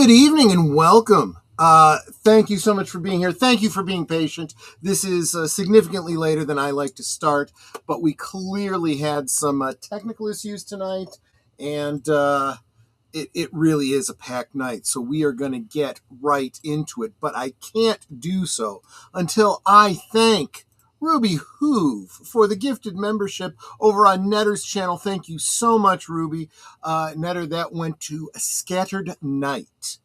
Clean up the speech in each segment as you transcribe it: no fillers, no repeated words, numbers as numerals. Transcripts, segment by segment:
Good evening and welcome. Thank you so much for being here. Thank you for being patient. This is significantly later than I like to start, but we clearly had some technical issues tonight, and it really is a packed night, so we are going to get right into it, but I can't do so until I thank Ruby Hoove for the gifted membership over on Netter's channel. Thank you so much, Ruby. Netter, that went to A Scattered Night.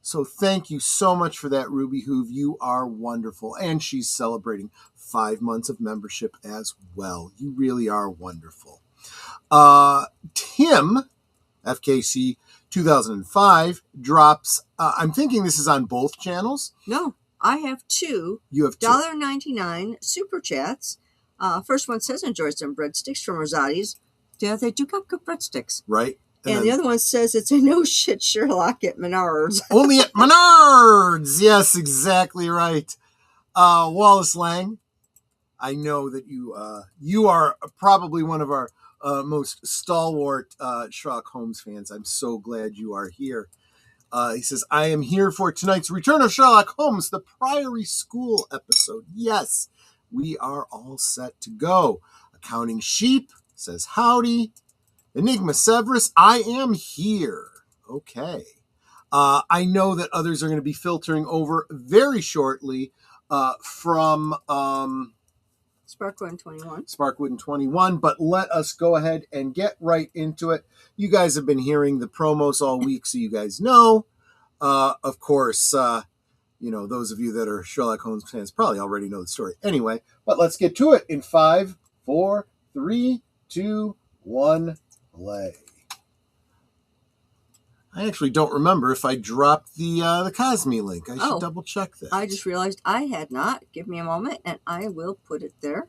So thank you so much for that, Ruby Hoove. You are wonderful. And she's celebrating 5 months of membership as well. You really are wonderful. Tim, FKC 2005, drops, I'm thinking this is on both channels. No, I have two. You have two. $1.99 super chats. First one says, enjoy some breadsticks from Rosati's. Yeah, they do got good breadsticks. Right. And the other one says it's a no shit Sherlock at Menards. Only at Menards. Yes, exactly right. Wallace Lang, I know that you are probably one of our most stalwart Sherlock Holmes fans. I'm so glad you are here. He says, I am here for tonight's Return of Sherlock Holmes, the Priory School episode. Yes, we are all set to go. Accounting Sheep says, howdy. Enigma Severus, I am here. Okay. I know that others are going to be filtering over very shortly from Sparkwood and 21. Sparkwood and 21, but let us go ahead and get right into it. You guys have been hearing the promos all week, so you guys know. Of course, those of you that are Sherlock Holmes fans probably already know the story. Anyway, but let's get to it in 5, 4, 3, 2, 1, play. I actually don't remember if I dropped the Cosme link. I should double check that. I just realized I had not. Give me a moment and I will put it there.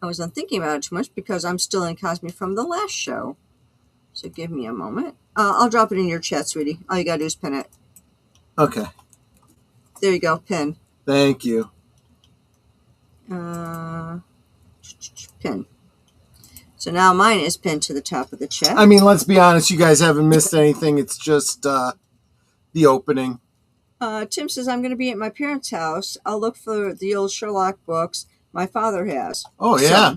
I wasn't thinking about it too much because I'm still in Cosme from the last show. So give me a moment. I'll drop it in your chat, sweetie. All you gotta do is pin it. Okay. There you go, pin. Thank you. Pin. So now mine is pinned to the top of the chat. I mean, let's be honest. You guys haven't missed anything. It's just the opening. Tim says, I'm going to be at my parents' house. I'll look for the old Sherlock books my father has. Oh, yeah.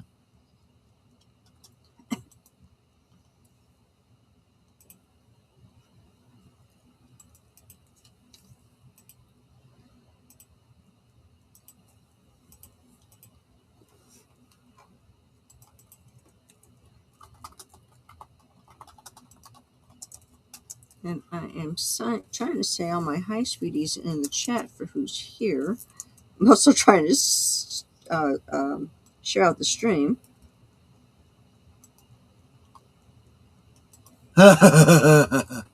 And I am trying to say all my hi sweeties in the chat for who's here. I'm also trying to share out the stream. Well,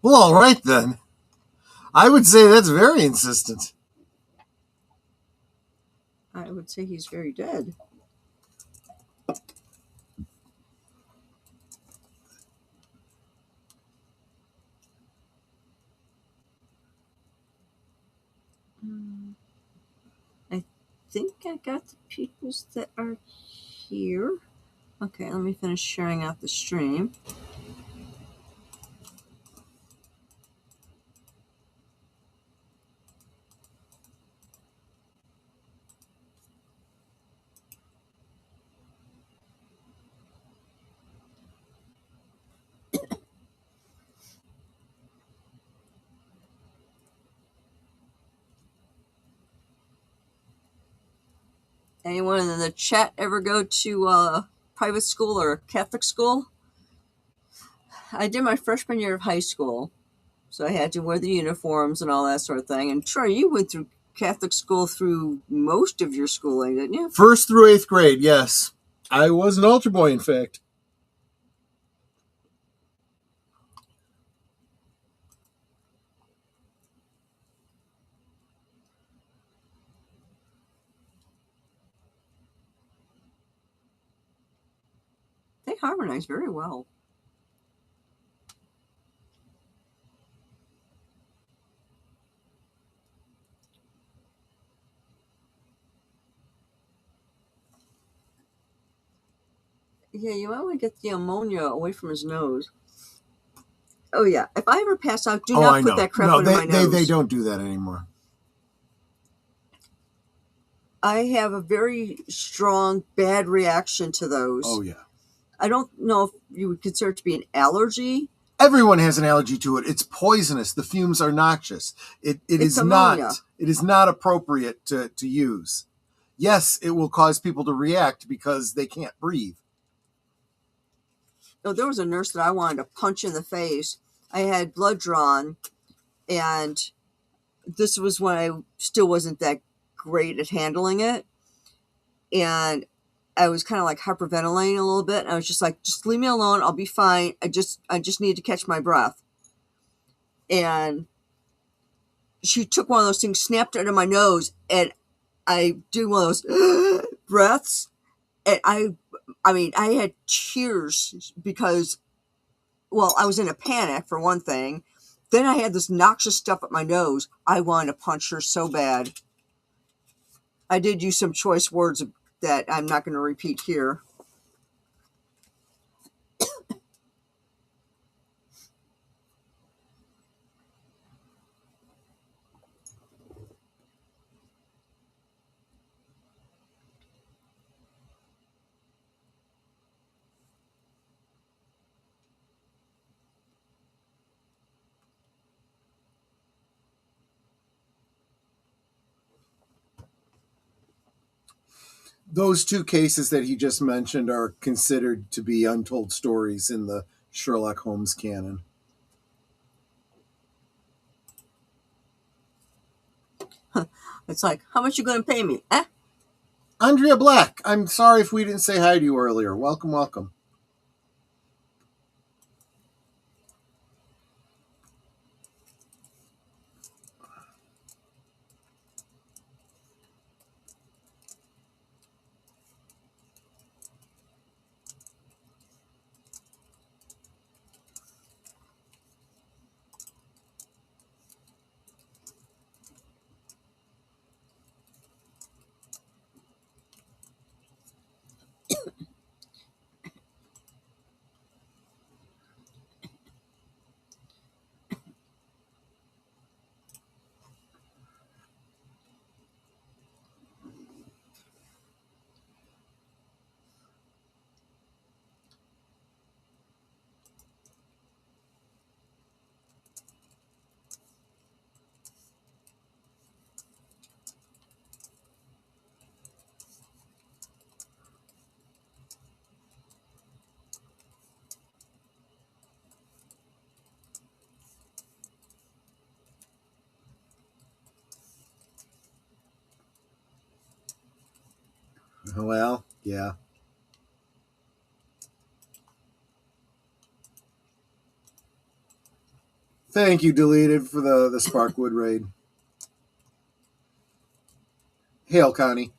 all right then. I would say that's very insistent. I would say he's very dead. I think I got the peoples that are here. Okay, let me finish sharing out the stream. Anyone in the chat ever go to private school or Catholic school? I did my freshman year of high school, so I had to wear the uniforms and all that sort of thing. And Troy, you went through Catholic school through most of your schooling, didn't you? 1st through 8th grade, yes. I was an altar boy, in fact. They harmonize very well. Yeah, you might want to get the ammonia away from his nose. Oh yeah, if I ever pass out, do Oh, not I put know. that crap No, under my nose. they don't do that anymore. I have a very strong bad reaction to those. Oh, yeah. I don't know if you would consider it to be an allergy. Everyone has an allergy to it. It's poisonous. The fumes are noxious. It's ammonia. not appropriate to use. Yes, it will cause people to react because they can't breathe. Oh, there was a nurse that I wanted to punch in the face. I had blood drawn, and this was when I still wasn't that great at handling it. And I was kind of like hyperventilating a little bit. And I was just like, just leave me alone. I'll be fine. I just need to catch my breath. And she took one of those things, snapped it under my nose, and I did one of those breaths. And I mean, I had tears because, well, I was in a panic for one thing. Then I had this noxious stuff up my nose. I wanted to punch her so bad. I did use some choice words that I'm not going to repeat here. Those two cases that he just mentioned are considered to be untold stories in the Sherlock Holmes canon. It's like, how much you going to pay me? Eh? Andrea Black, I'm sorry if we didn't say hi to you earlier. Welcome, welcome. Well, yeah. Thank you, Deleted, for the Sparkwood raid. Hail, Connie.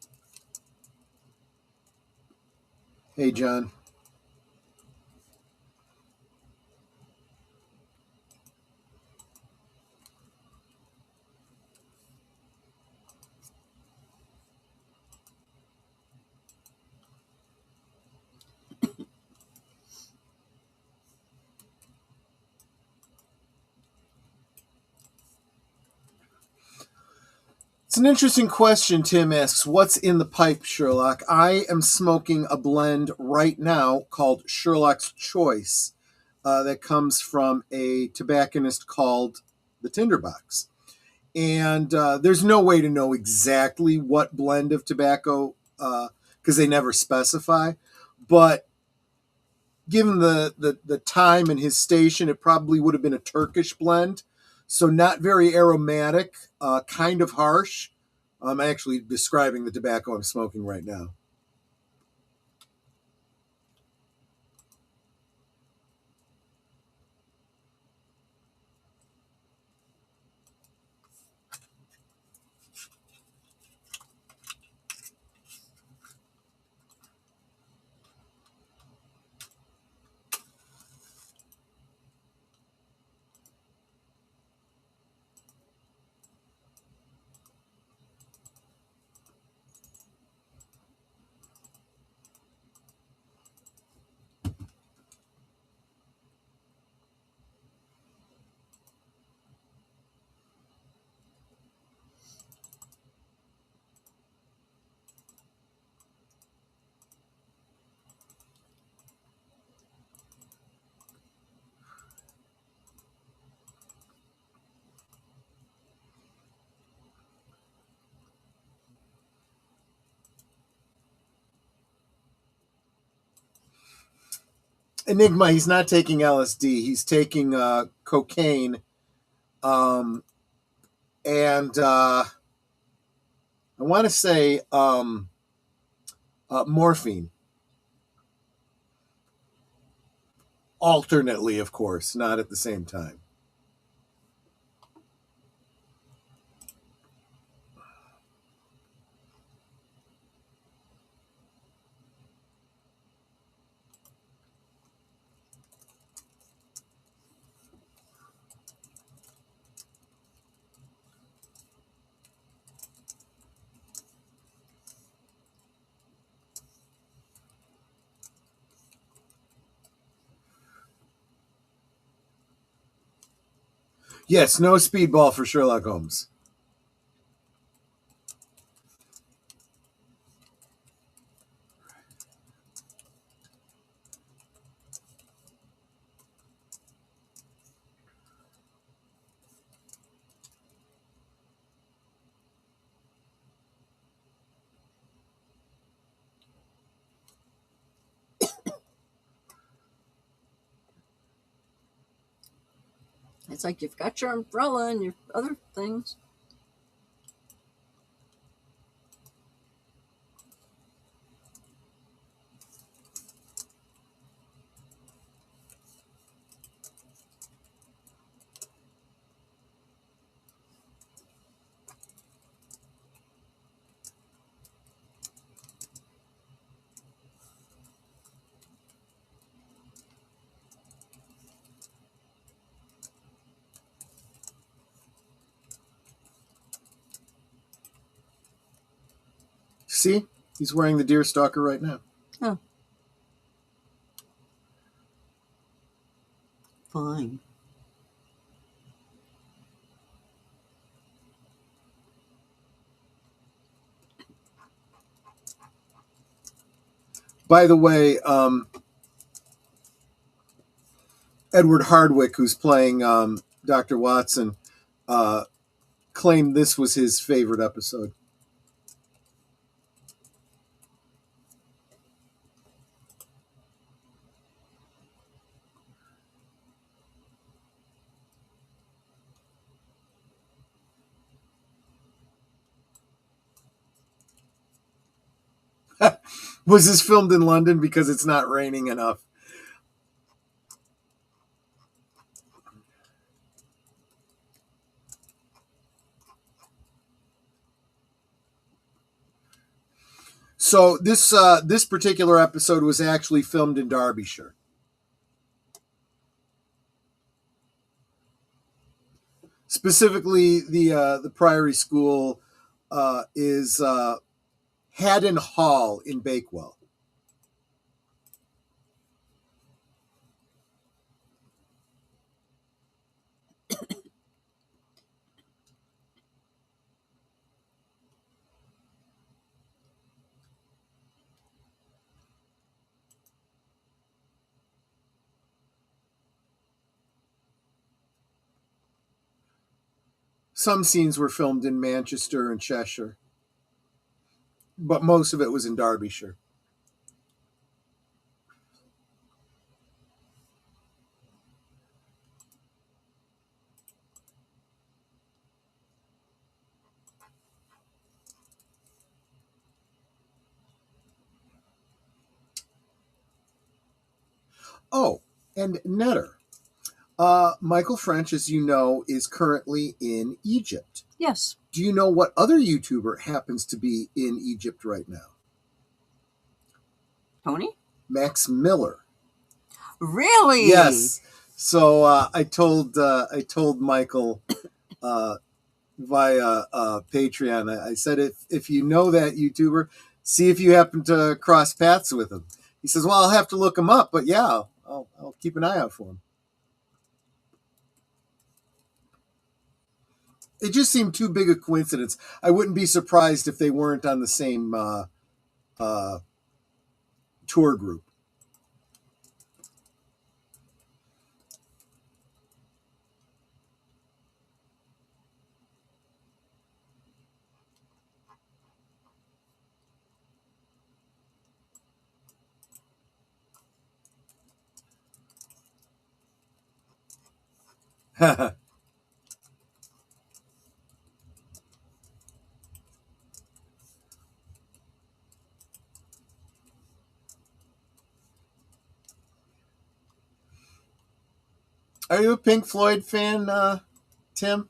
Hey, John. It's an interesting question. Tim asks, what's in the pipe, Sherlock? I am smoking a blend right now called Sherlock's Choice that comes from a tobacconist called the Tinderbox. And there's no way to know exactly what blend of tobacco because they never specify. But given the time and his station, it probably would have been a Turkish blend. So not very aromatic, kind of harsh. I'm actually describing the tobacco I'm smoking right now. Enigma, he's not taking LSD. He's taking cocaine, and I want to say morphine. Alternately, of course, not at the same time. Yes, no speedball for Sherlock Holmes. It's like you've got your umbrella and your other things. See, he's wearing the deerstalker right now. Oh. Fine. By the way, Edward Hardwick, who's playing Dr. Watson, claimed this was his favorite episode. Was this filmed in London because it's not raining enough? So this particular episode was actually filmed in Derbyshire. Specifically, the Priory School is Haddon Hall in Bakewell. Some scenes were filmed in Manchester and Cheshire, but most of it was in Derbyshire. Oh, and Netter. Michael French, as you know, is currently in Egypt. Yes. Do you know what other YouTuber happens to be in Egypt right now? Tony? Max Miller. Really? Yes. So I told Michael via Patreon. I said, if you know that YouTuber, see if you happen to cross paths with him. He says, well, I'll have to look him up, but yeah, I'll keep an eye out for him. It just seemed too big a coincidence. I wouldn't be surprised if they weren't on the same tour group. Are you a Pink Floyd fan, Tim?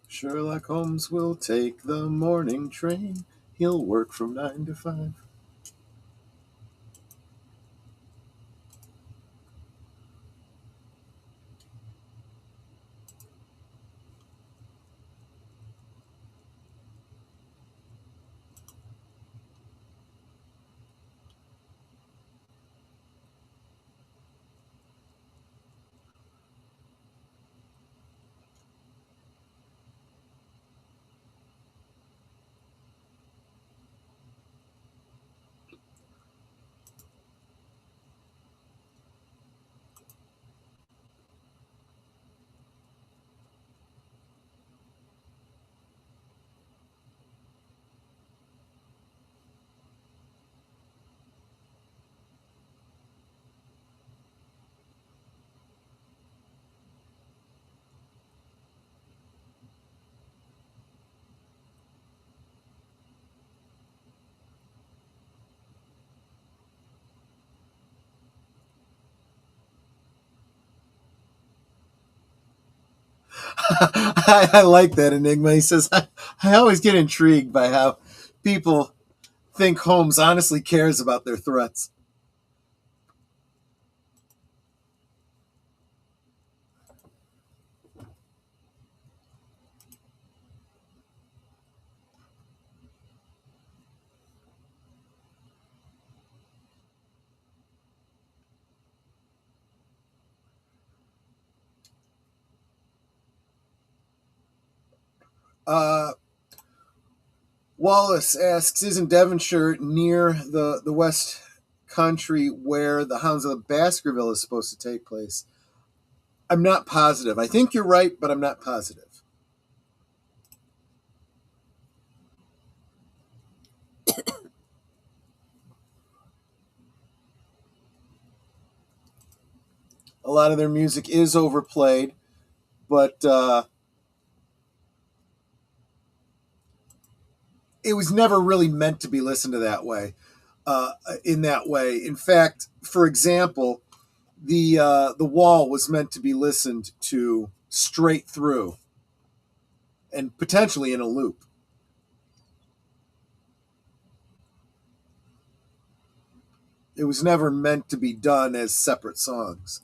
Sherlock Holmes will take the morning train. He'll work from 9 to 5. I like that enigma. He says, I always get intrigued by how people think Holmes honestly cares about their threats. Uh, Wallace asks, isn't Devonshire near the West Country where the Hounds of the Baskerville is supposed to take place? I'm not positive. I think you're right, but I'm not positive. A lot of their music is overplayed, but it was never really meant to be listened to that way. In that way, in fact, for example, the Wall was meant to be listened to straight through and potentially in a loop. It was never meant to be done as separate songs.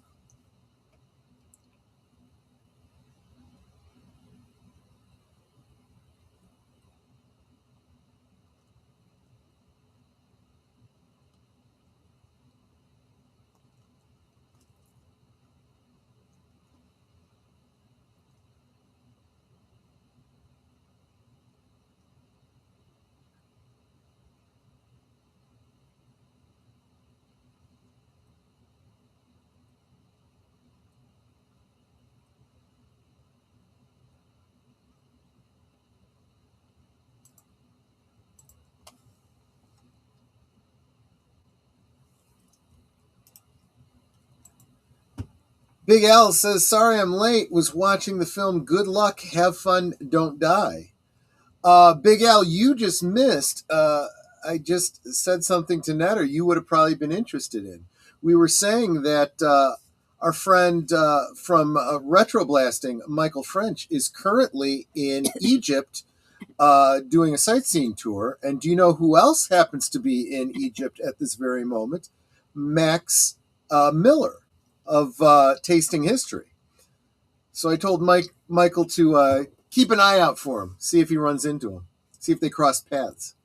Big Al says, sorry I'm late. Was watching the film Good Luck, Have Fun, Don't Die. Big Al, you just missed. I just said something to Netter you would have probably been interested in. We were saying that our friend from Retroblasting, Michael French, is currently in Egypt doing a sightseeing tour. And do you know who else happens to be in Egypt at this very moment? Max Miller of Tasting History. So I told Michael to keep an eye out for him, see if he runs into him. See if they cross paths.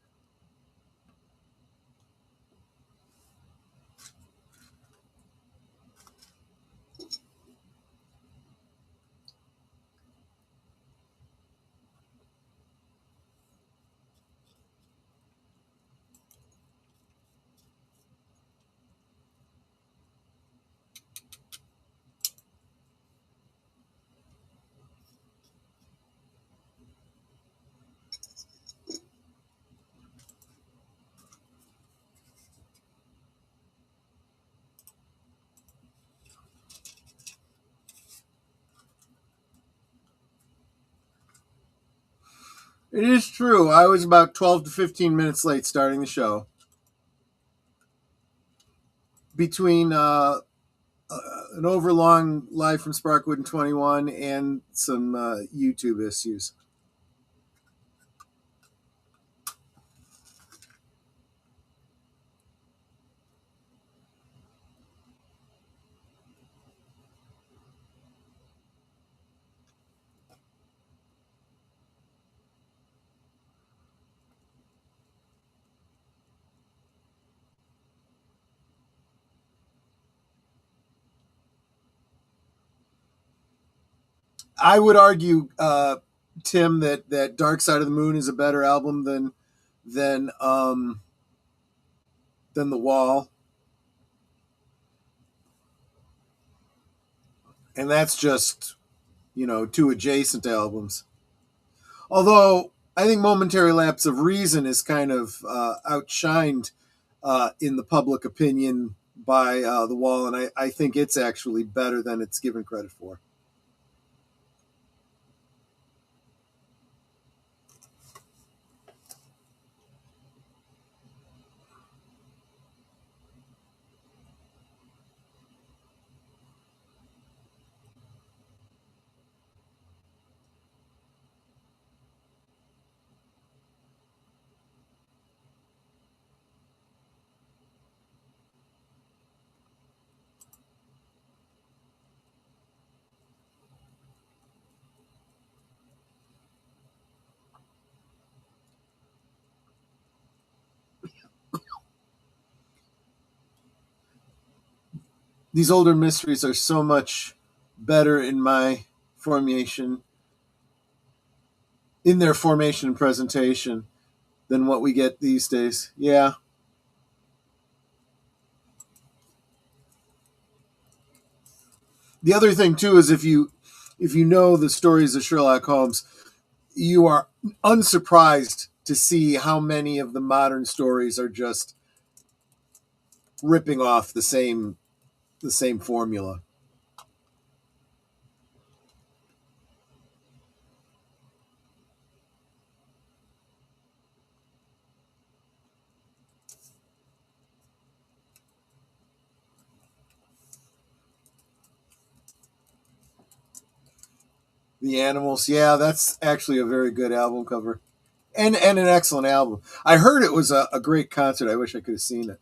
It is true. I was about 12 to 15 minutes late starting the show. Between an overlong live from Sparkwood in 21 and some YouTube issues. I would argue, Tim, that Dark Side of the Moon is a better album than The Wall, and that's just two adjacent albums. Although I think Momentary Lapse of Reason is kind of outshined in the public opinion by The Wall, and I think it's actually better than it's given credit for. These older mysteries are so much better in my formation, in their formation and presentation, than what we get these days. Yeah. The other thing too is if you know the stories of Sherlock Holmes, you are unsurprised to see how many of the modern stories are just ripping off the same formula. The Animals, yeah, that's actually a very good album cover, and an excellent album. I heard it was a great concert. I wish I could have seen it.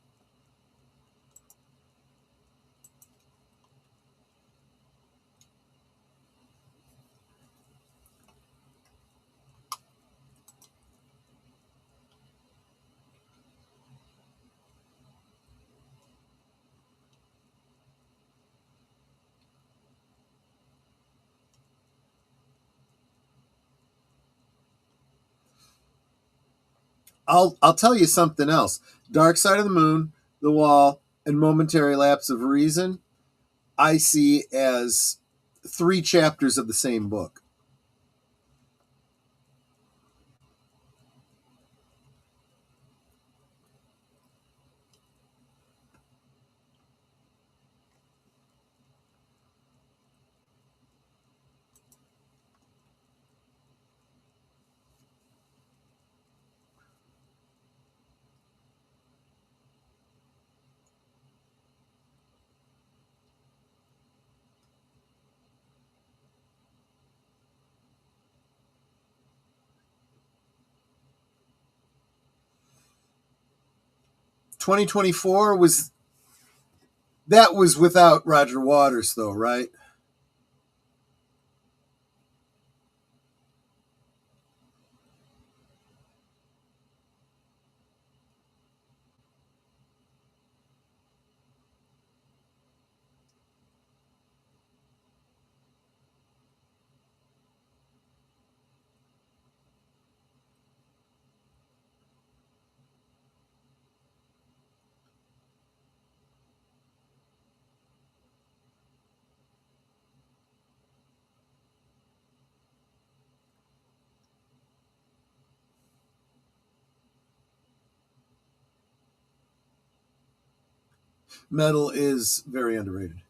I'll tell you something else. Dark Side of the Moon, The Wall, and Momentary Lapse of Reason, I see as three chapters of the same book. 2024 was without Roger Waters, though, right? Metal is very underrated.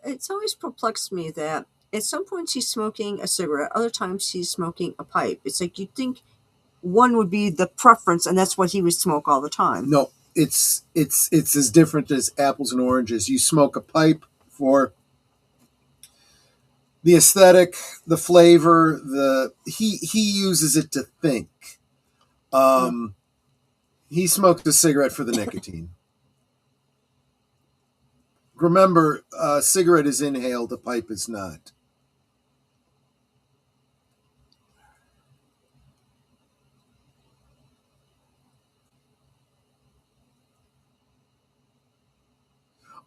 It's always perplexed me that at some points he's smoking a cigarette, other times he's smoking a pipe. It's like you'd think one would be the preference, and that's what he would smoke all the time. No, it's as different as apples and oranges. You smoke a pipe for the aesthetic, the flavor, he uses it to think. Mm. Um, he smoked a cigarette for the nicotine. Remember, a cigarette is inhaled, a pipe is not.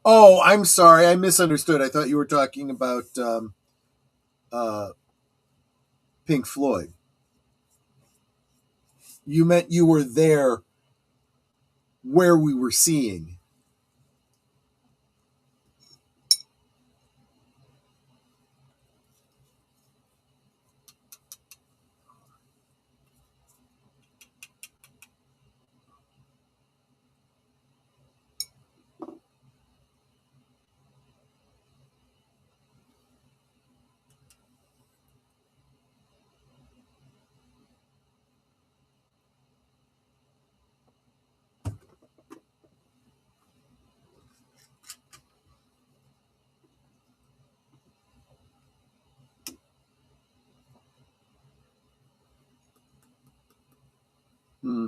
Oh, I'm sorry, I misunderstood. I thought you were talking about uh, Pink Floyd. You meant you were there where we were seeing. Hmm.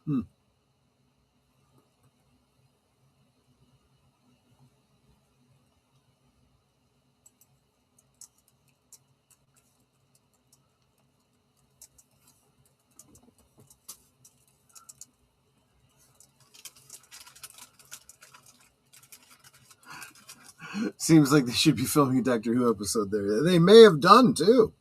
Hmm. Seems like they should be filming a Doctor Who episode there. They may have done too.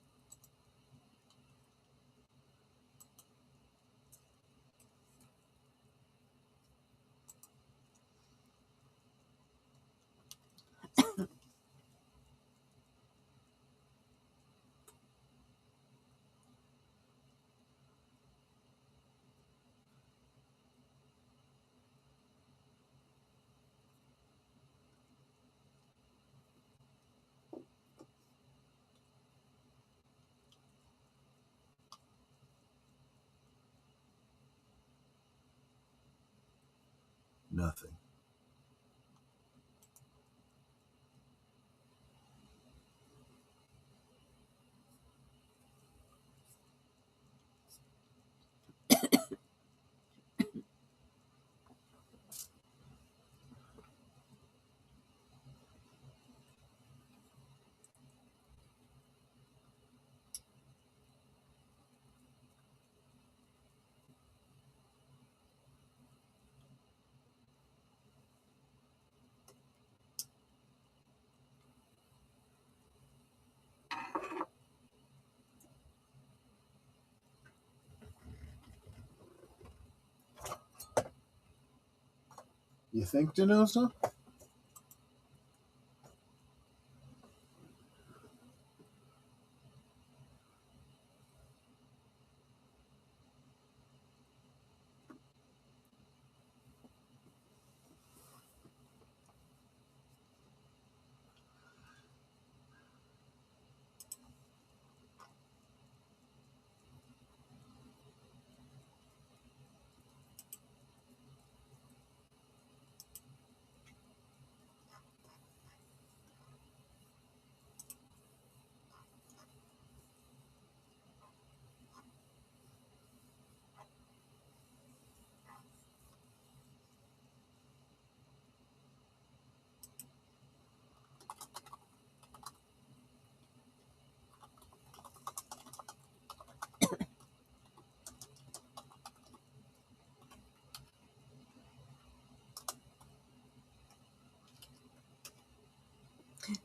Nothing. You think Denosa?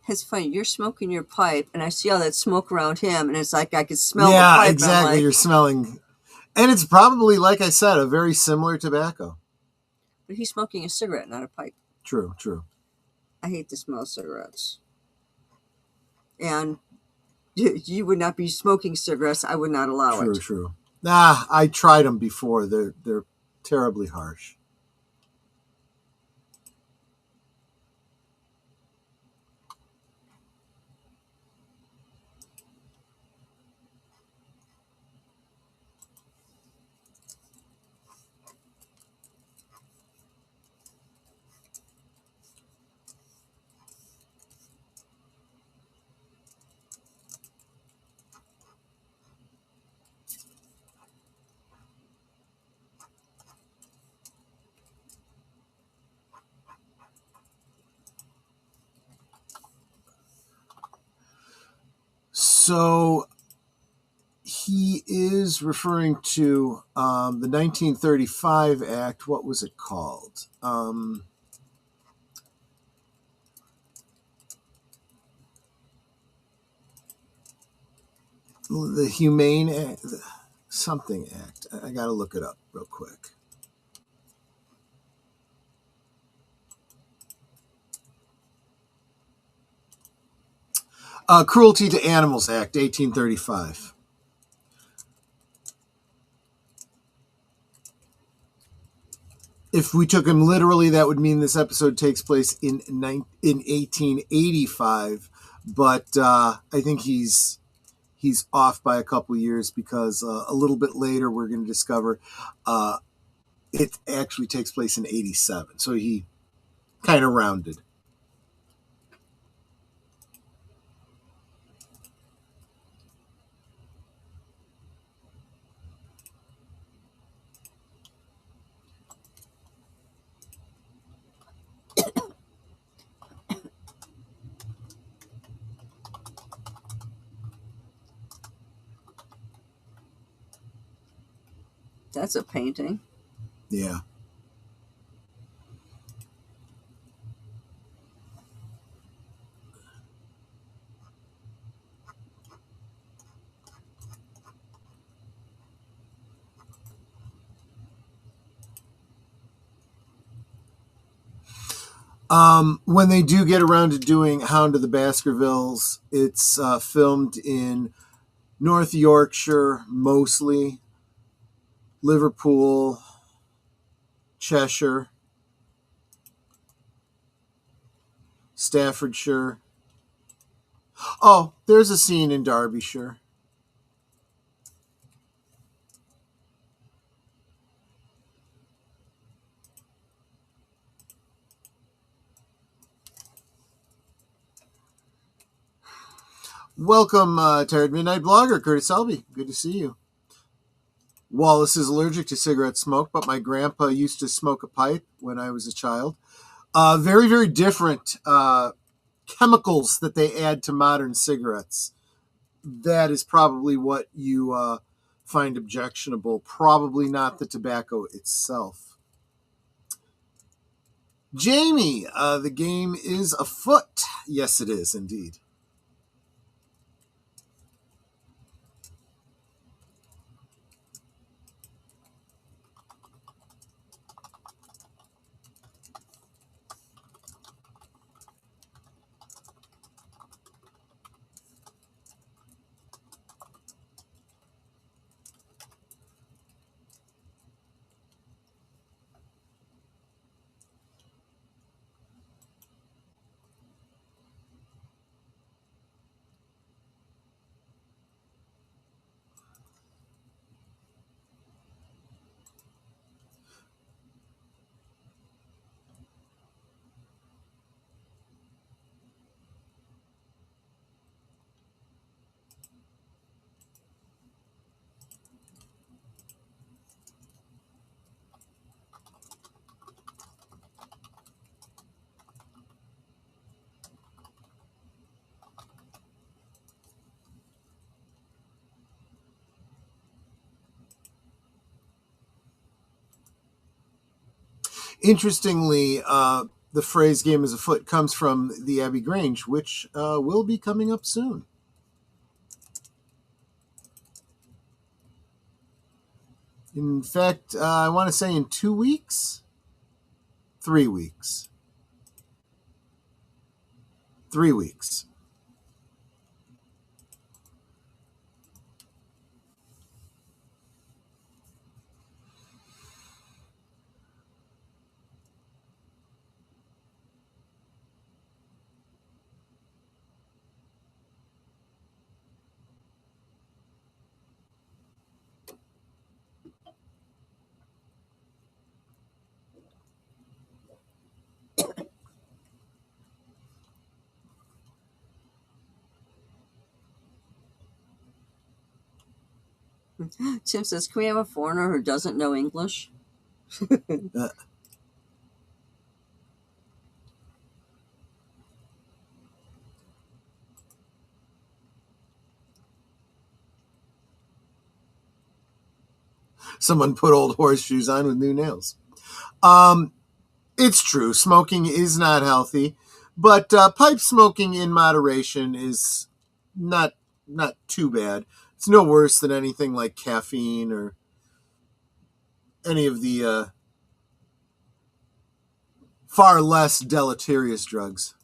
It's funny. You're smoking your pipe, and I see all that smoke around him, and it's like I could smell Yeah, the pipe. exactly. Like, you're smelling, and it's probably, like I said, a very similar tobacco. but he's smoking a cigarette, not a pipe. True, true. I hate the smell of cigarettes. And you would not be smoking cigarettes. I would not allow True, it. true. Nah, I tried them before. They're terribly harsh. So he is referring to the 1935 Act. What was it called? The Humane Act, something Act. I got to look it up real quick. Cruelty to Animals Act, 1835. If we took him literally, that would mean this episode takes place in 1885. But I think he's off by a couple years because a little bit later we're going to discover it actually takes place in 87. So he kind of rounded. That's a painting. Yeah. When they do get around to doing Hound of the Baskervilles, it's filmed in North Yorkshire, mostly, Liverpool, Cheshire, Staffordshire. Oh, there's a scene in Derbyshire. Welcome, Tired Midnight Blogger, Curtis Selby. Good to see you. Wallace is allergic to cigarette smoke, but my grandpa used to smoke a pipe when I was a child. Very, very different chemicals that they add to modern cigarettes. That is probably what you find objectionable. Probably not the tobacco itself. Jamie, the game is afoot. Yes, it is indeed. Interestingly, the phrase "game is afoot" comes from the Abbey Grange, which will be coming up soon. In fact, I want to say in 2 weeks, 3 weeks, 3 weeks. Tim says, "Can we have a foreigner who doesn't know English?" Uh, Someone put old horseshoes on with new nails. It's true. Smoking is not healthy, but pipe smoking in moderation is not too bad. It's no worse than anything like caffeine or any of the far less deleterious drugs.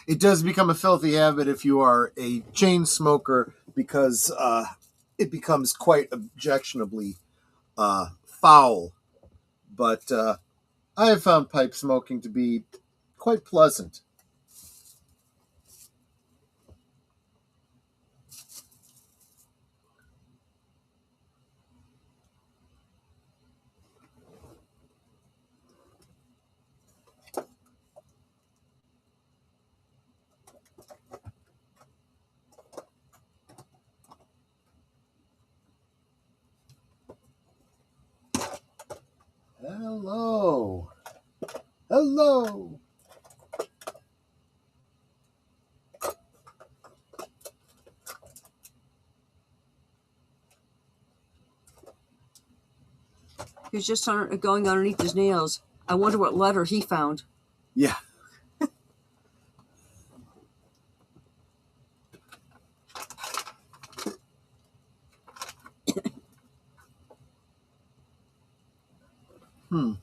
It does become a filthy habit if you are a chain smoker because it becomes quite objectionably foul. But I have found pipe smoking to be quite pleasant. Hello. Hello. He's just going underneath his nails. I wonder what letter he found. Yeah. Hmm.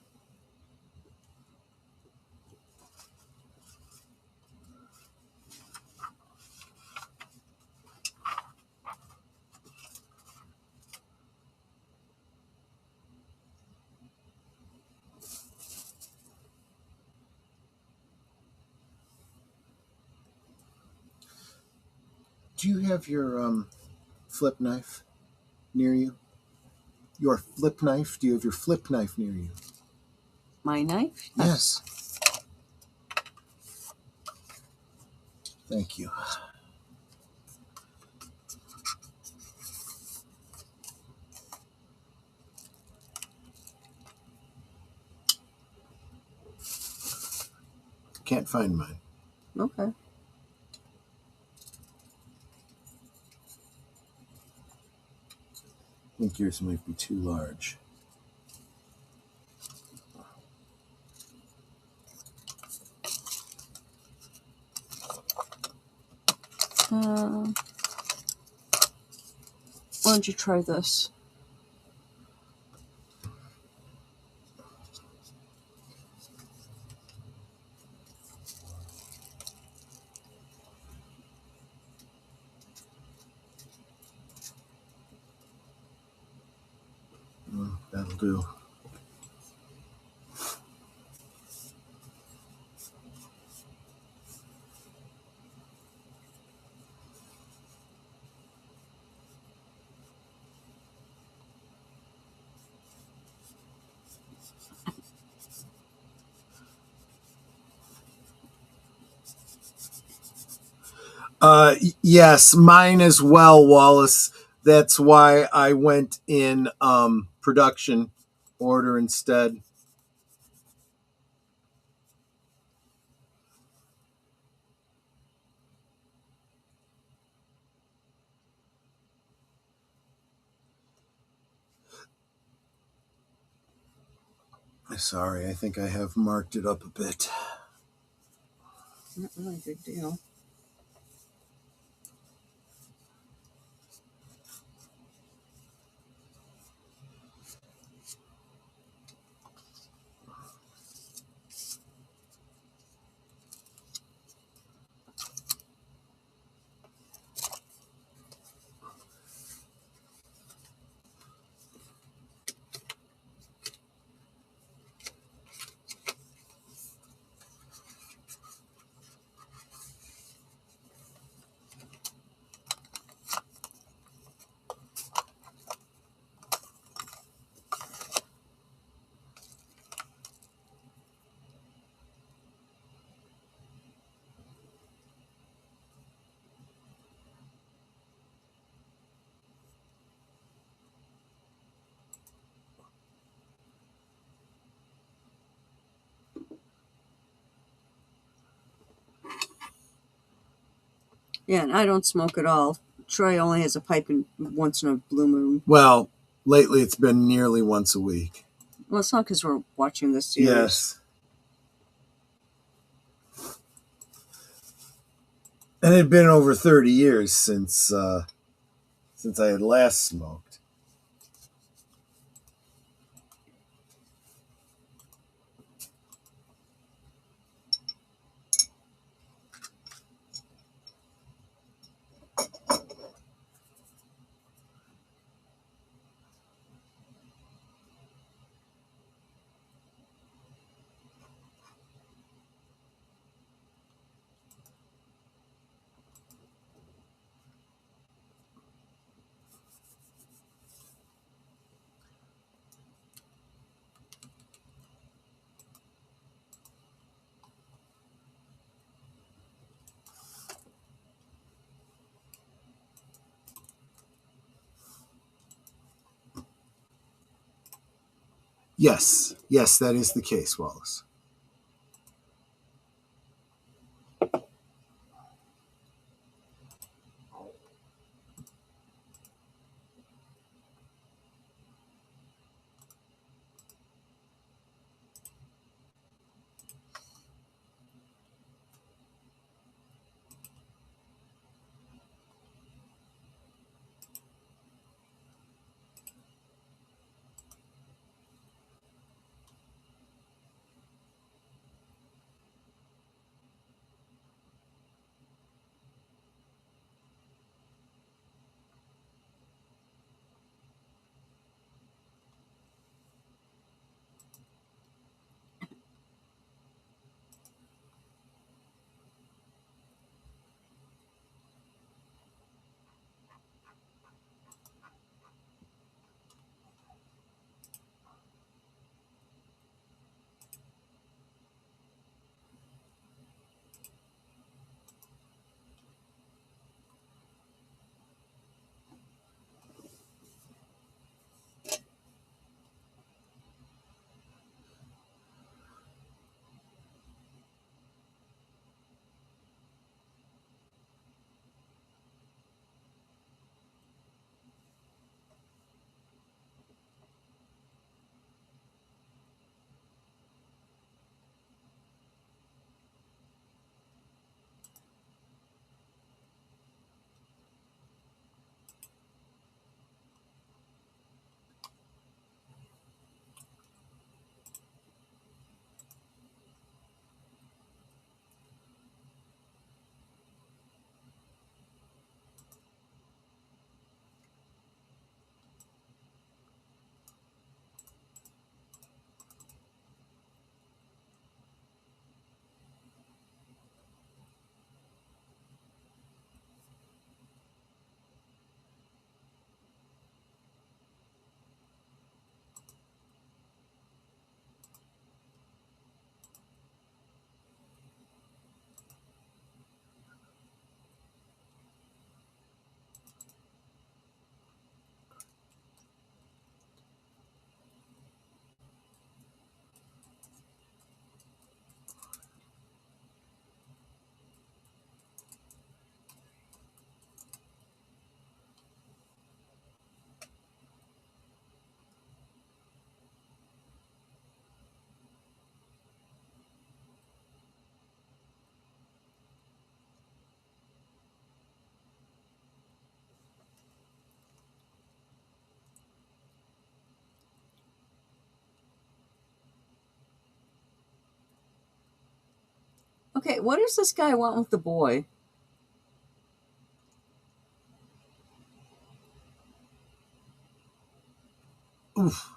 Do you have your flip knife near you? Your flip knife? Do you have your flip knife near you? My knife? Yes. Thank you. Can't find mine. Okay. I think yours might be too large. Why don't you try this? That'll do. Yes, mine as well, Wallace. That's why I went in production order instead. Sorry, I think I have marked it up a bit. Not really a big deal. Yeah, and I don't smoke at all. Troy only has a pipe once in a blue moon. Well, lately it's been nearly once a week. Well, it's not because we're watching this series. Yes. And it had been over 30 years since I had last smoked. Yes, that is the case, Wallace. Okay, what does this guy want with the boy? Oof.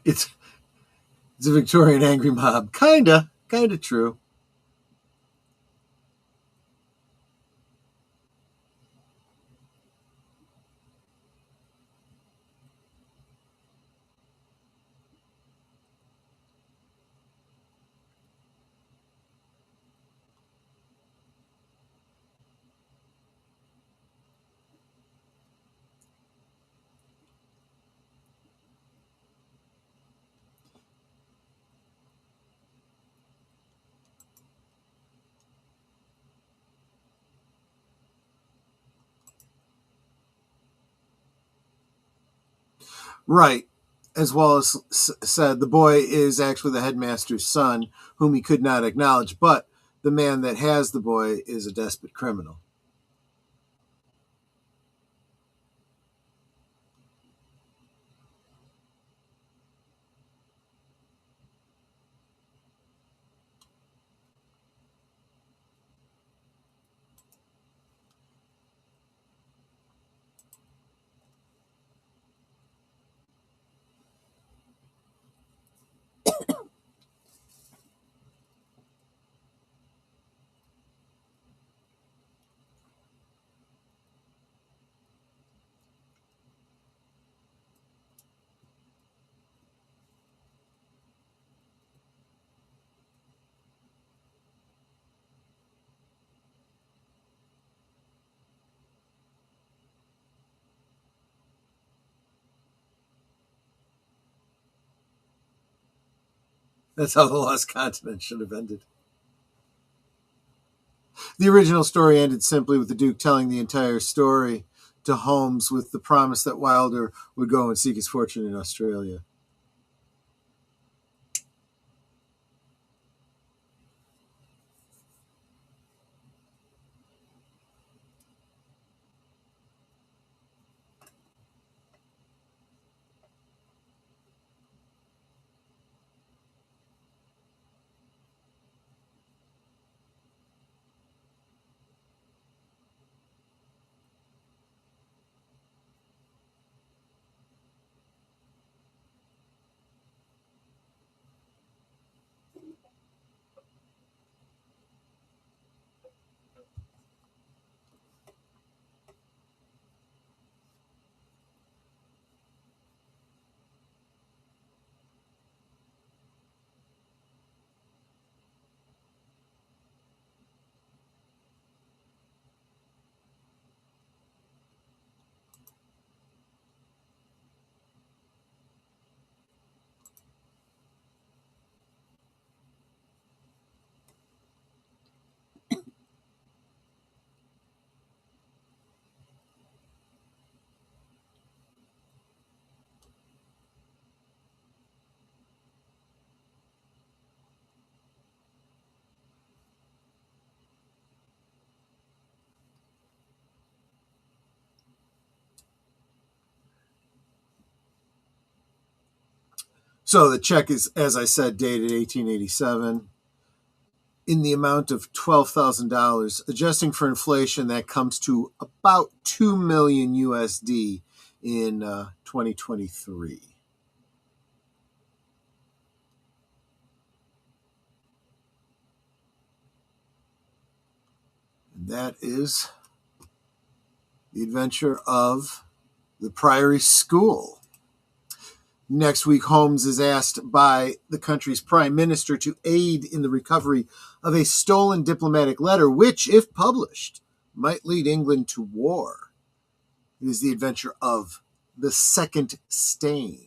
It's a Victorian angry mob. Kinda true. Right. As well as said, the boy is actually the headmaster's son, whom he could not acknowledge, but the man that has the boy is a desperate criminal. That's how the Lost Continent should have ended. The original story ended simply with the Duke telling the entire story to Holmes with the promise that Wilder would go and seek his fortune in Australia. So the check is, as I said, dated 1887 in the amount of $12,000. Adjusting for inflation, that comes to about 2 million USD in 2023. And that is the adventure of the Priory School. Next week, Holmes is asked by the country's prime minister to aid in the recovery of a stolen diplomatic letter, which, if published, might lead England to war. It is the adventure of the Second Stain.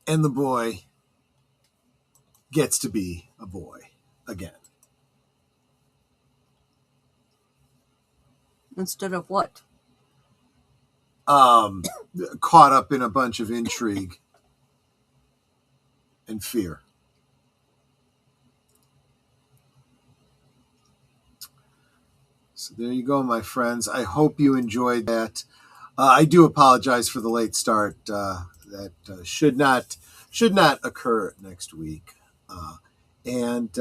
And the boy gets to be a boy again. Instead of what? Caught up in a bunch of intrigue and fear. So there you go, my friends. I hope you enjoyed that. I do apologize for the late start. That should not occur next week. And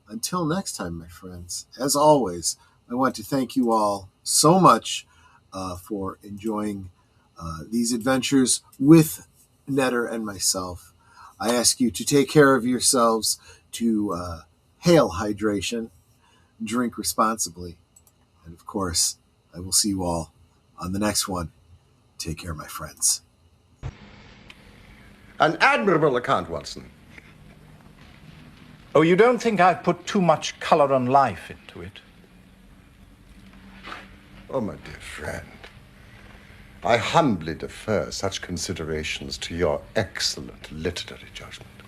until next time, my friends, as always, I want to thank you all so much for enjoying these adventures with Netter and myself. I ask you to take care of yourselves, to hail hydration, drink responsibly, and of course, I will see you all on the next one. Take care, my friends. An admirable account, Watson. Oh, you don't think I've put too much color and life into it? Oh, my dear friend, I humbly defer such considerations to your excellent literary judgment.